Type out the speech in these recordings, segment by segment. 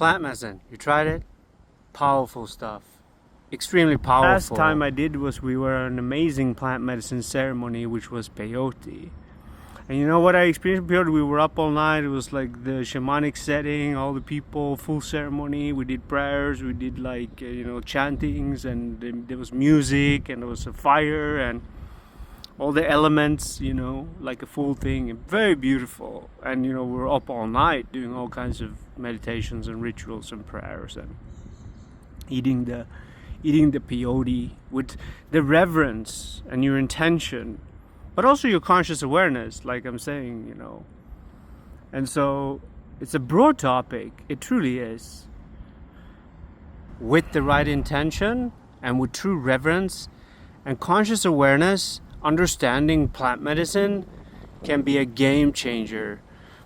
Plant medicine, you tried it? Powerful stuff. Extremely powerful. Last time I did was we were at an amazing plant medicine ceremony, which was peyote. And you know what I experienced with peyote? We were up all night. It was like the shamanic setting, all the people, full ceremony. We did prayers, we did like, chantings, and there was music, and there was a fire, and all the elements, like a full thing. Very beautiful. And, we were up all night doing all kinds of meditations and rituals and prayers and eating the peyote with the reverence and your intention, but also your conscious awareness, like I'm saying, And so it's a broad topic. It truly is. With the right intention and with true reverence and conscious awareness, understanding plant medicine can be a game changer.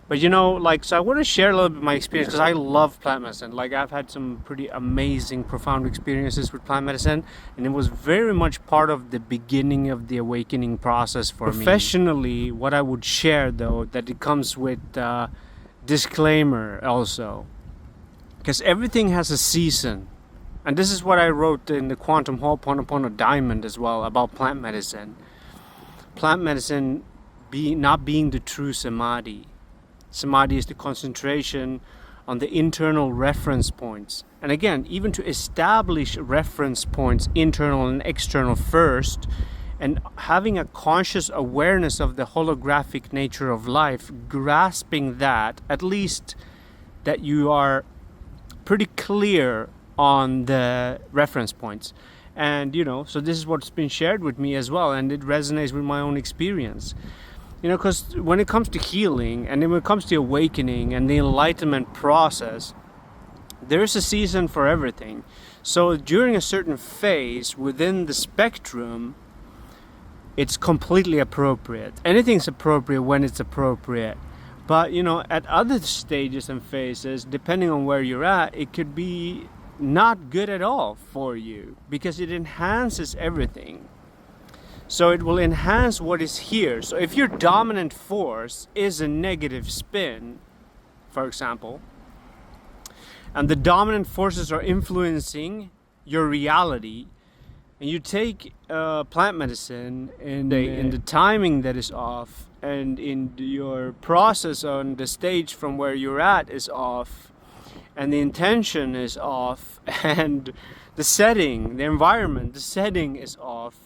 But so I want to share a little bit of my experience because I love plant medicine. Like, I've had some pretty amazing, profound experiences with plant medicine, and it was very much part of the beginning of the awakening process for me. Professionally, what I would share, though, that it comes with disclaimer also, because everything has a season. And this is what I wrote in the Quantum Ho'oponopono Diamond as well about plant medicine. Plant medicine not being the true samadhi. Samadhi is the concentration on the internal reference points. And again, even to establish reference points, internal and external first, and having a conscious awareness of the holographic nature of life, grasping that, at least that you are pretty clear on the reference points. And, so this is what's been shared with me as well, and it resonates with my own experience. Because when it comes to healing and when it comes to awakening and the enlightenment process, there's a season for everything. So during a certain phase within the spectrum, it's completely appropriate. Anything's appropriate when it's appropriate. But, at other stages and phases, depending on where you're at, it could be not good at all for you because it enhances everything. So it will enhance what is here. So if your dominant force is a negative spin, for example, and the dominant forces are influencing your reality, and you take plant medicine in the timing that is off, and in your process on the stage from where you're at is off, and the intention is off, and the setting, the environment, the setting is off,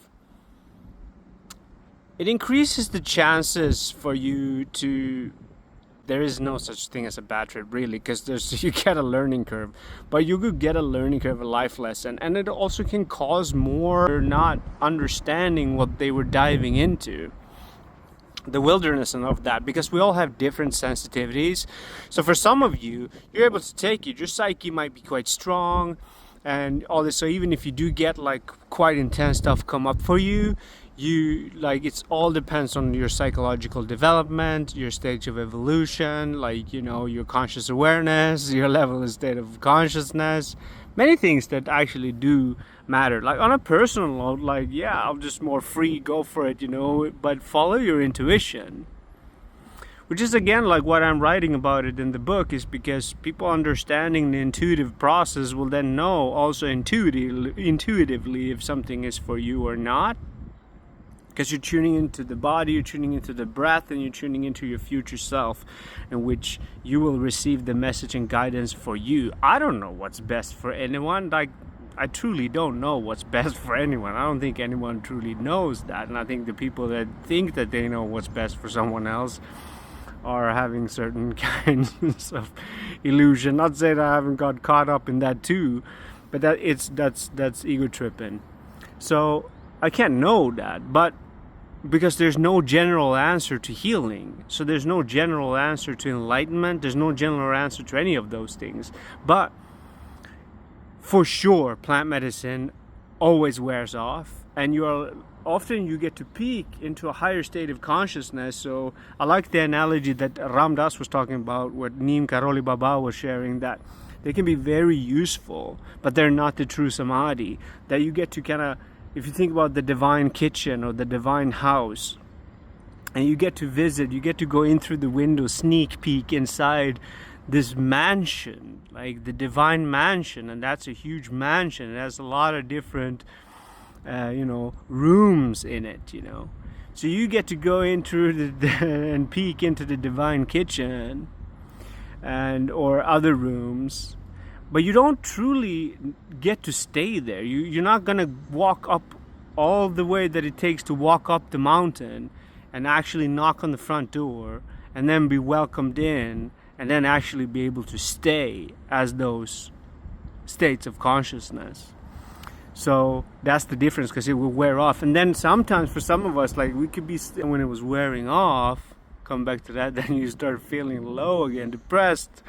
it increases the chances for you to... There is no such thing as a bad trip, really, because you get a learning curve. But you could get a learning curve, a life lesson. And it also can cause more not understanding what they were diving into. The wilderness and of that, because we all have different sensitivities. So for some of you, you're able to take it. Your psyche might be quite strong and all this. So even if you do get like quite intense stuff come up for you, it's all depends on your psychological development, your stage of evolution, your conscious awareness, your level and state of consciousness, many things that actually do matter. Like on a personal note, I'll just more free, go for it, but follow your intuition. Which is again like what I'm writing about it in the book, is because people understanding the intuitive process will then know also intuitively if something is for you or not. Because you're tuning into the body, you're tuning into the breath, and you're tuning into your future self, in which you will receive the message and guidance for you. I don't know what's best for anyone. I truly don't know what's best for anyone. I don't think anyone truly knows that. And I think the people that think that they know what's best for someone else are having certain kinds of illusion. Not saying I haven't got caught up in that too, but that's ego tripping. So I can't know that, but because there's no general answer to healing, so there's no general answer to enlightenment, there's no general answer to any of those things. But for sure, plant medicine always wears off, and often you get to peak into a higher state of consciousness. So I like the analogy that Ram Dass was talking about, what Neem Karoli Baba was sharing, that they can be very useful, but they're not the true samadhi. That you get to kind of, if you think about the divine kitchen or the divine house, and you get to visit, you get to go in through the window, sneak peek inside this mansion, like the divine mansion, and that's a huge mansion. It has a lot of different rooms in it, so you get to go into and peek into the divine kitchen and or other rooms, but you don't truly get to stay there. You're not gonna walk up all the way that it takes to walk up the mountain and actually knock on the front door and then be welcomed in and then actually be able to stay as those states of consciousness. So that's the difference, because it will wear off. And then sometimes for some of us, like we could be, when it was wearing off, come back to that, then you start feeling low again, depressed,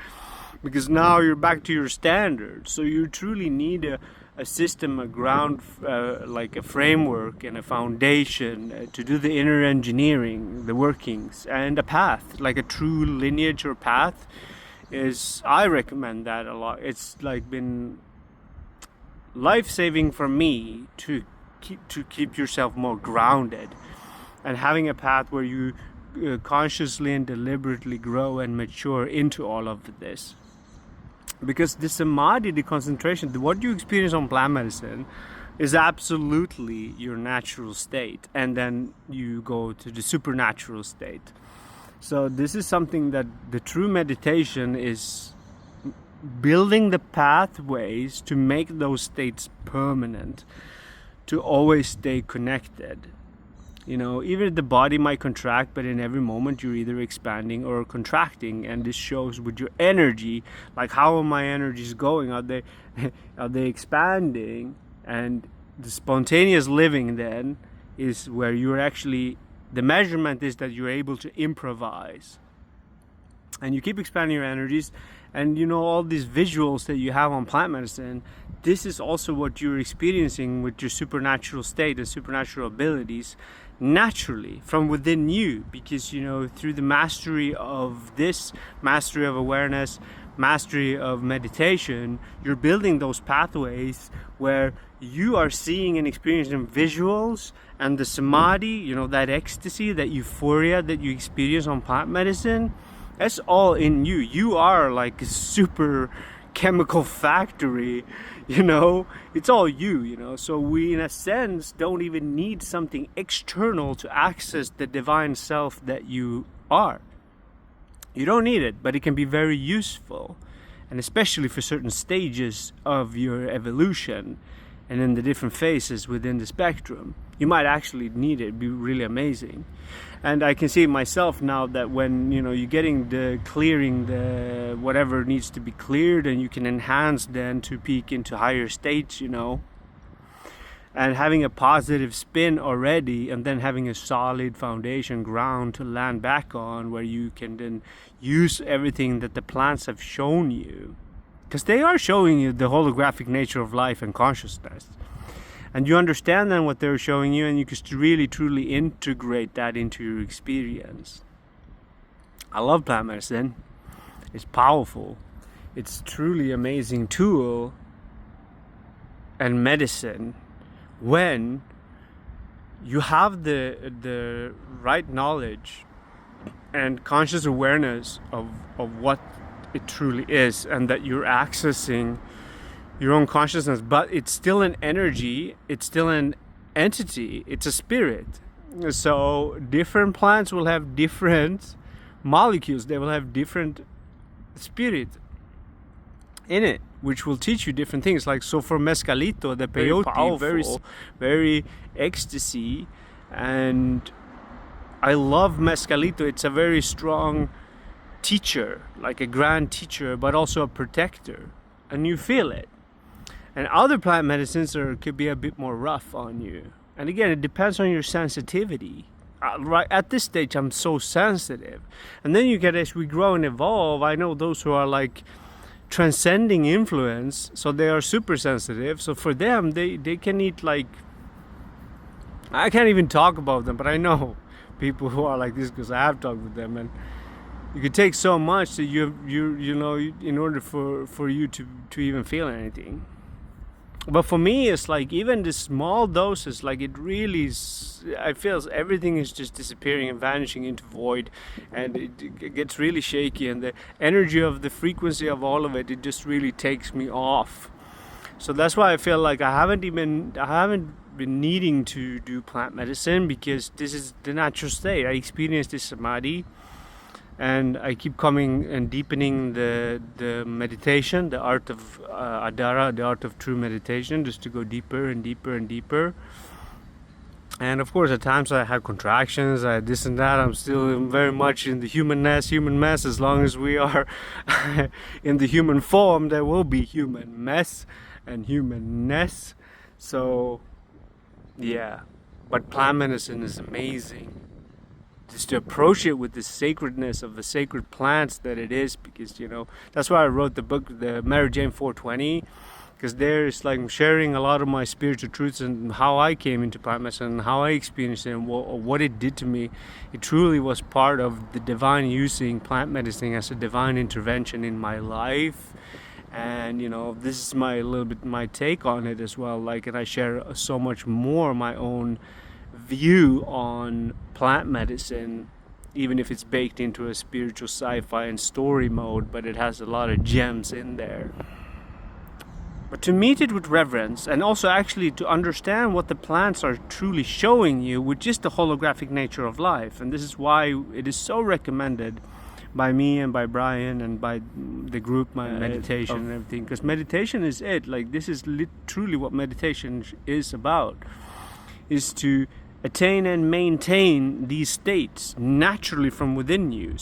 because now you're back to your standards. So you truly need a system, a ground, like a framework and a foundation to do the inner engineering, the workings, and a path, like a true lineage or path. I recommend that a lot. It's like been life-saving for me to keep yourself more grounded, and having a path where you consciously and deliberately grow and mature into all of this. Because the samadhi, the concentration, what you experience on plant medicine is absolutely your natural state, and then you go to the supernatural state. So this is something that the true meditation is building the pathways to make those states permanent, to always stay connected. Even the body might contract, but in every moment you're either expanding or contracting, and this shows with your energy, like how are my energies going? Are they expanding? And the spontaneous living then is where you're actually, the measurement is that you're able to improvise, and you keep expanding your energies. And all these visuals that you have on plant medicine, this is also what you're experiencing with your supernatural state and supernatural abilities naturally from within you, because through the mastery of this, mastery of awareness, mastery of meditation, you're building those pathways where you are seeing and experiencing visuals, and the samadhi, that ecstasy, that euphoria that you experience on plant medicine, that's all in you. You are like a super chemical factory, it's all you. So we, in a sense, don't even need something external to access the divine self that you are. You don't need it, but it can be very useful, and especially for certain stages of your evolution and in the different phases within the spectrum. You might actually need it. It'd be really amazing. And I can see myself now that when you're getting the clearing, the whatever needs to be cleared, and you can enhance then to peak into higher states, and having a positive spin already, and then having a solid foundation ground to land back on, where you can then use everything that the plants have shown you, because they are showing you the holographic nature of life and consciousness. And you understand then what they're showing you, and you can really truly integrate that into your experience. I love plant medicine. It's powerful. It's truly amazing tool and medicine when you have the right knowledge and conscious awareness of what it truly is, and that you're accessing your own consciousness, but it's still an energy, it's still an entity, it's a spirit. So different plants will have different molecules, they will have different spirit in it, which will teach you different things. Like, so for mescalito, the peyote, very ecstasy, and I love mescalito. It's a very strong teacher, like a grand teacher, but also a protector, and you feel it. And other plant medicines could be a bit more rough on you. And again, it depends on your sensitivity. Right at this stage, I'm so sensitive. And then you get, as we grow and evolve, I know those who are like transcending influence, so they are super sensitive. So for them, they can eat like, I can't even talk about them, but I know people who are like this because I have talked with them, and you could take so much that you in order for you to even feel anything. But for me, it's like even the small doses, like it really I feel everything is just disappearing and vanishing into void, and it gets really shaky, and the energy of the frequency of all of it just really takes me off. So that's why I feel like I haven't been needing to do plant medicine, because this is the natural state. I experienced this samadhi, and I keep coming and deepening the meditation, the art of Adhara, the art of true meditation, just to go deeper and deeper and deeper. And of course, at times I have contractions, I had this and that. I'm still very much in the human mess. As long as we are in the human form, there will be human mess and humanness. So yeah, but plant medicine is amazing. Just to approach it with the sacredness of the sacred plants that it is, because that's why I wrote the book, the Mary Jane 420, because there it's like I'm sharing a lot of my spiritual truths and how I came into plant medicine and how I experienced it and what it did to me. It truly was part of the divine using plant medicine as a divine intervention in my life. And this is my take on it as well. Like, and I share so much more my own view on plant medicine, even if it's baked into a spiritual sci-fi and story mode, but it has a lot of gems in there. But to meet it with reverence, and also actually to understand what the plants are truly showing you with just the holographic nature of life. And this is why it is so recommended by me and by Brian and by the group, my meditation and everything, because meditation is it. Like, this is truly what meditation is about, is to attain and maintain these states naturally from within you.